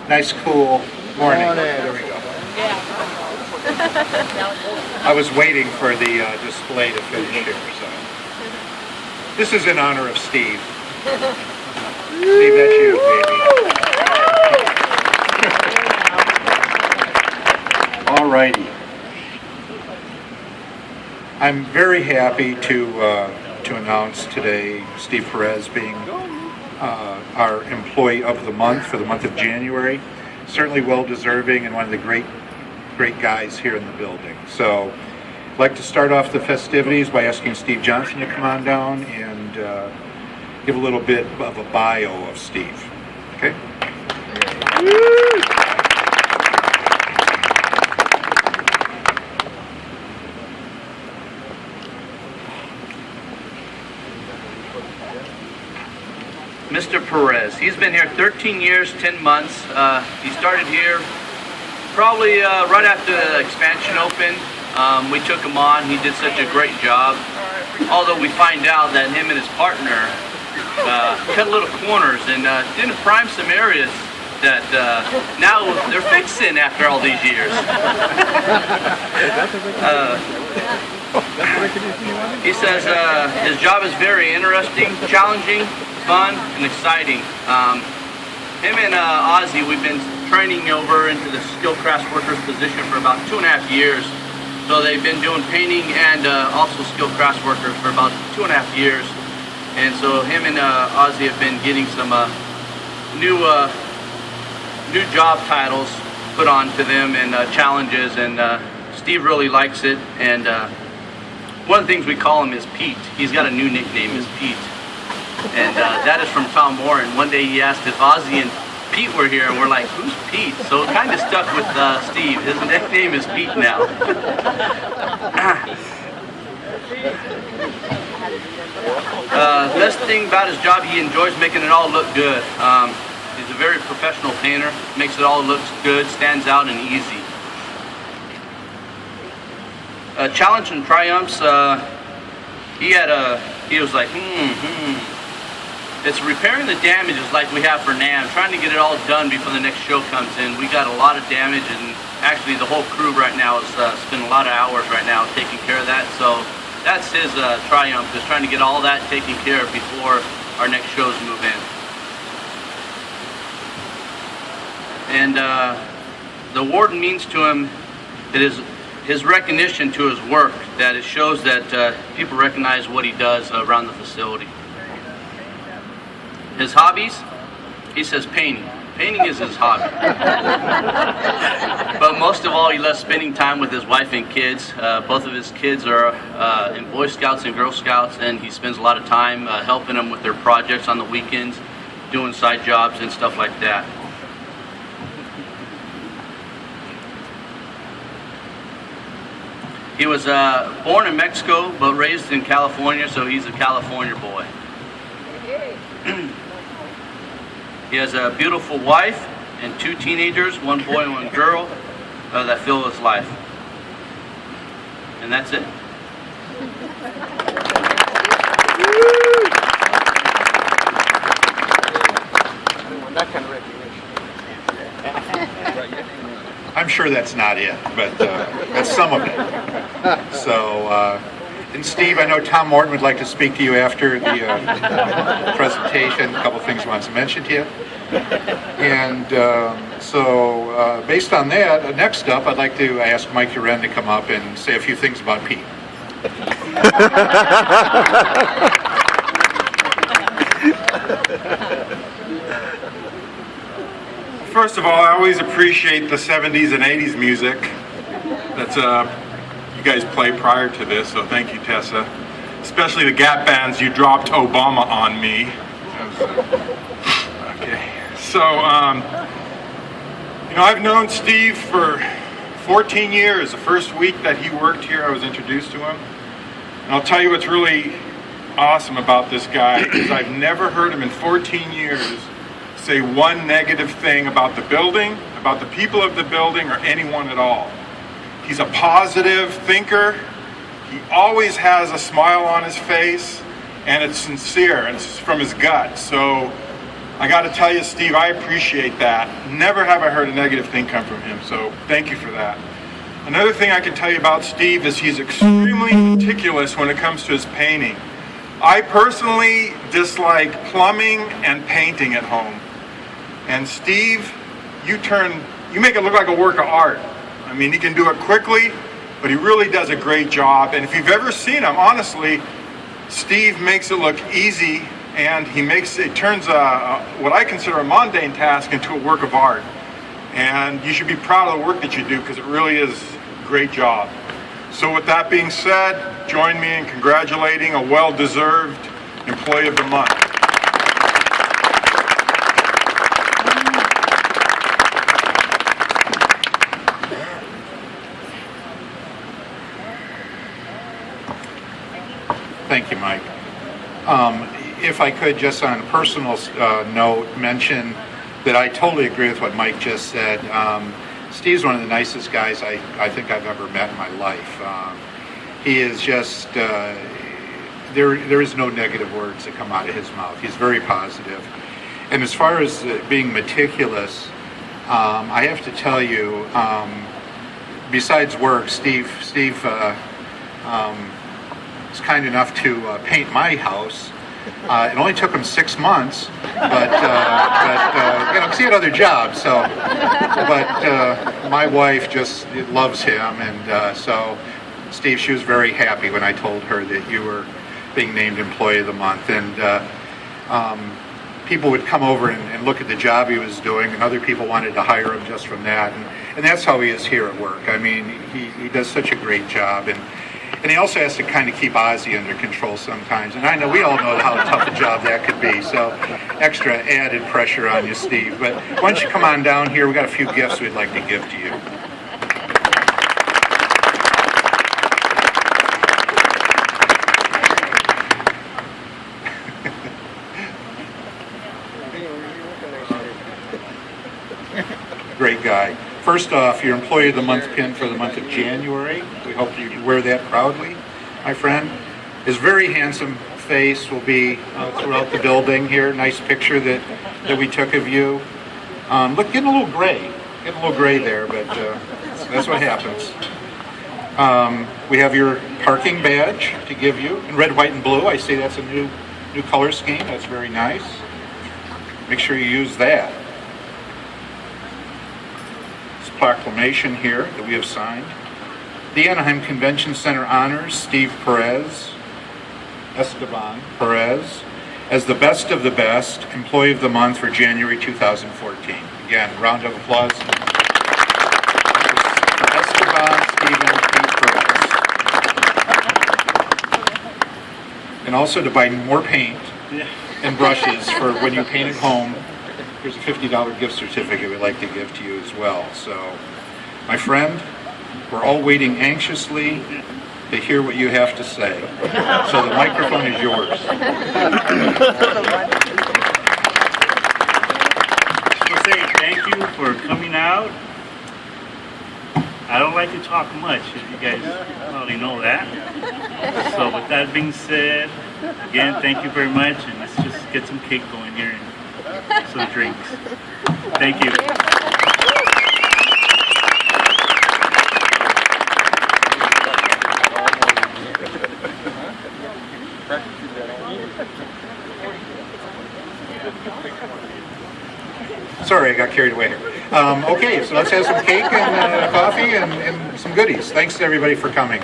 Nice, cool morning. There we go. I was waiting for the display to finish here, so. This is in honor of Steve. Steve, that's you, baby. All righty. I'm very happy to announce today Steve Perez being our employee of the month for the month of January. Certainly well deserving and one of the great guys here in the building. So I'd like to start off the festivities by asking Steve Johnson to come on down and give a little bit of a bio of Steve. Okay? Mr. Perez, he's been here 13 years, 10 months. He started here probably right after the expansion opened. We took him on. He did such a great job. Although we find out that him and his partner cut little corners and didn't prime some areas that now they're fixing after all these years. He says his job is very interesting, challenging, fun, and exciting. Him and Ozzy, we've been training over into the skilled craft workers position for about 2.5 years. So they've been doing painting and also skilled craft workers for about 2.5 years. And so him and Ozzy have been getting some new job titles put on to them and challenges, and Steve really likes it. And one of the things we call him is Pete. He's got a new nickname, is Pete. And that is from Tom Moore. And one day he asked if Ozzy and Pete were here, and we're like, who's Pete? So it kind of stuck with Steve. His nickname is Pete now. Best thing about his job, he enjoys making it all look good. He's a very professional painter, makes it all look good, stands out, and easy. Challenge and triumphs, he was like, It's repairing the damages like we have for NAMM, trying to get it all done before the next show comes in. We got a lot of damage, and actually the whole crew right now is spending a lot of hours right now taking care of that. So that's his triumph, is trying to get all that taken care of before our next shows move in. And the award means to him, it is his recognition to his work, that it shows that people recognize what he does around the facility. His hobbies, he says painting. Painting is his hobby. But most of all, he loves spending time with his wife and kids. Both of his kids are in Boy Scouts and Girl Scouts, and he spends a lot of time helping them with their projects on the weekends, doing side jobs and stuff like that. He was born in Mexico, but raised in California, so he's a California boy. He has a beautiful wife and 2 teenagers, 1 boy and 1 girl, that fill his life. And that's it. That kind of recognition. I'm sure that's not it, but that's some of it. So, and Steve, I know Tom Morton would like to speak to you after the presentation. A couple things he wants to mention to you. And so, based on that, next up, I'd like to ask Mike Uren to come up and say a few things about Pete. First of all, I always appreciate the 70s and 80s music that you guys play prior to this, so thank you, Tessa. Especially the Gap bands, you dropped Obama on me. Okay, so, I've known Steve for 14 years. The first week that he worked here, I was introduced to him. And I'll tell you what's really awesome about this guy is I've never heard him in 14 years say one negative thing about the building, about the people of the building, or anyone at all. He's a positive thinker. He always has a smile on his face, and it's sincere, and it's from his gut. So I got to tell you, Steve, I appreciate that. Never have I heard a negative thing come from him, so thank you for that. Another thing I can tell you about Steve is he's extremely meticulous when it comes to his painting. I personally dislike plumbing and painting at home. And Steve, you make it look like a work of art. I mean, he can do it quickly, but he really does a great job. And if you've ever seen him, honestly, Steve makes it look easy, and it turns what I consider a mundane task into a work of art. And you should be proud of the work that you do, because it really is a great job. So with that being said, join me in congratulating a well-deserved Employee of the Month. Thank you, Mike. If I could, just on a personal note, mention that I totally agree with what Mike just said. Steve's one of the nicest guys I think I've ever met in my life. He is just, there is no negative words that come out of his mouth. He's very positive. And as far as being meticulous, I have to tell you, besides work, Steve was kind enough to paint my house. It only took him 6 months, but you know, 'cause he had other jobs. So, but my wife just loves him, and so Steve, she was very happy when I told her that you were being named Employee of the Month, and people would come over and look at the job he was doing, and other people wanted to hire him just from that, and that's how he is here at work. I mean, he does such a great job, and he also has to kind of keep Ozzy under control sometimes. And I know we all know how tough a job that could be. So extra added pressure on you, Steve. But why don't you come on down here? We got a few gifts we'd like to give to you. Great guy. First off, your Employee of the Month pin for the month of January. We hope you wear that proudly, my friend. His very handsome face will be throughout the building here. Nice picture that we took of you. Look, getting a little gray. Getting a little gray there, but that's what happens. We have your parking badge to give you in red, white, and blue. I see that's a new color scheme. That's very nice. Make sure you use that. Proclamation here that we have signed. The Anaheim Convention Center honors Steve Esteban Perez as the best of the best Employee of the Month for January 2014. Again, round of applause. Esteban Stephen P. Perez. And also to buy more paint and brushes for when you paint at home. Here's a $50 gift certificate we'd like to give to you as well. So, my friend, we're all waiting anxiously to hear what you have to say. So the microphone is yours. I'll say thank you for coming out. I don't like to talk much, if you guys already know that. So with that being said, again, thank you very much, and let's just get some cake going here and some drinks. Thank you. Sorry, I got carried away here. Okay, so let's have some cake and coffee and some goodies. Thanks to everybody for coming.